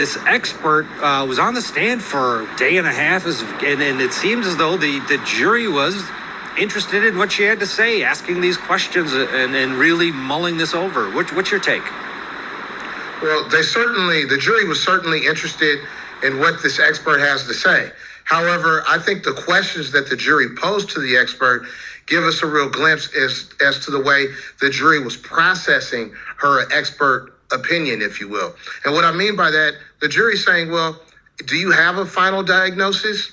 This expert was on the stand for a day and a half, and it seems as though the jury was interested in what she had to say, asking these questions and really mulling this over. What's your take? Well, the jury was certainly interested in what this expert has to say. However, I think the questions that the jury posed to the expert give us a real glimpse as to the way the jury was processing her expert opinion, if you will. And what I mean by that, the jury's saying, well, do you have a final diagnosis?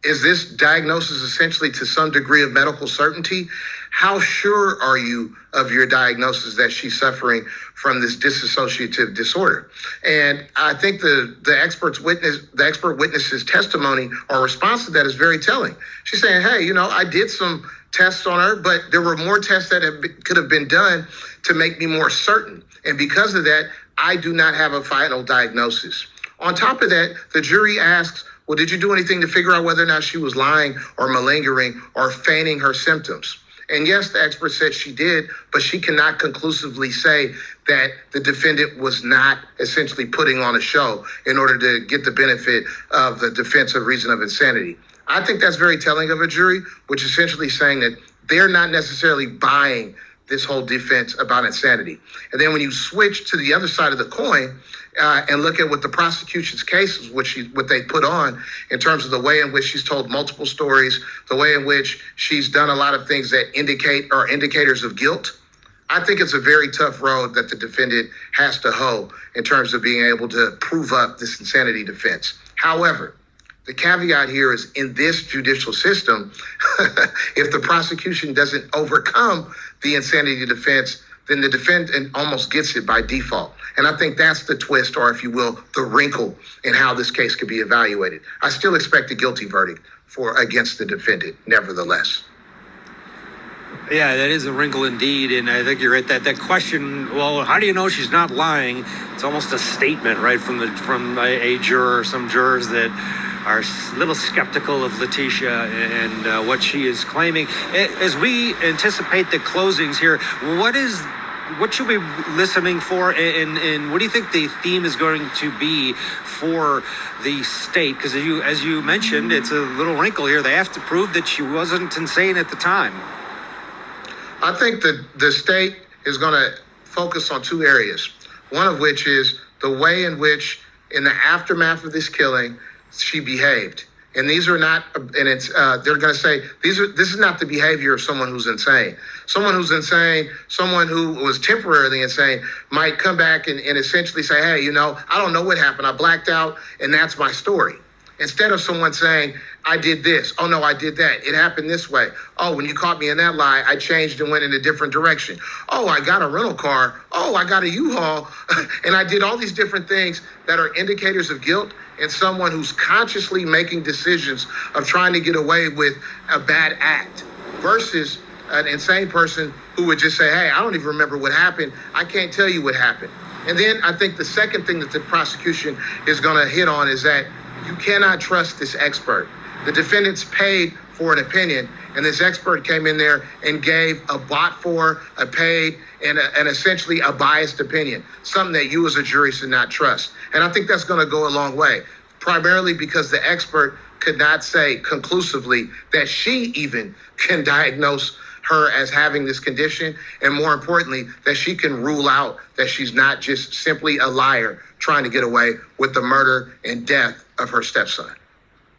Is this diagnosis essentially to some degree of medical certainty? How sure are you of your diagnosis that she's suffering from this dissociative disorder? And I think the expert witness's testimony or response to that is very telling. She's saying, hey, I did some tests on her, but there were more tests that could have been done to make me more certain. And because of that, I do not have a final diagnosis. On top of that, the jury asks, well, did you do anything to figure out whether or not she was lying or malingering or feigning her symptoms? And yes, the expert said she did, but she cannot conclusively say that the defendant was not essentially putting on a show in order to get the benefit of the defense of reason of insanity. I think that's very telling of a jury, which is essentially saying that they're not necessarily buying this whole defense about insanity. And then when you switch to the other side of the coin and look at what the prosecution's case is, what they put on in terms of the way in which she's told multiple stories, the way in which she's done a lot of things that are indicators of guilt, I think it's a very tough road that the defendant has to hoe in terms of being able to prove up this insanity defense. However, the caveat here is in this judicial system, if the prosecution doesn't overcome the insanity defense, then the defendant almost gets it by default. And I think that's the twist, or if you will, the wrinkle in how this case could be evaluated. I still expect a guilty verdict against the defendant, nevertheless. Yeah, that is a wrinkle indeed, and I think you're right. That question, well, how do you know she's not lying? It's almost a statement, right, from a juror, some jurors that are a little skeptical of Letitia and what she is claiming. As we anticipate the closings here, what should we be listening for, and what do you think the theme is going to be for the state? Because as you mentioned, it's a little wrinkle here. They have to prove that she wasn't insane at the time. I think that the state is going to focus on two areas. One of which is the way in which, in the aftermath of this killing, she behaved. And these are not, and it's, they're going to say, this is not the behavior of someone who's insane. Someone who's insane, someone who was temporarily insane might come back and essentially say, hey, I don't know what happened. I blacked out and that's my story. Instead of someone saying, I did this. Oh, no, I did that. It happened this way. Oh, when you caught me in that lie, I changed and went in a different direction. Oh, I got a rental car. Oh, I got a U-Haul. And I did all these different things that are indicators of guilt in someone who's consciously making decisions of trying to get away with a bad act versus an insane person who would just say, hey, I don't even remember what happened. I can't tell you what happened. And then I think the second thing that the prosecution is going to hit on is that you cannot trust this expert. The defendant's paid for an opinion, and this expert came in there and gave a paid, and essentially a biased opinion, something that you as a jury should not trust. And I think that's going to go a long way, primarily because the expert could not say conclusively that she even can diagnose her as having this condition, and more importantly, that she can rule out that she's not just simply a liar trying to get away with the murder and death of her stepson.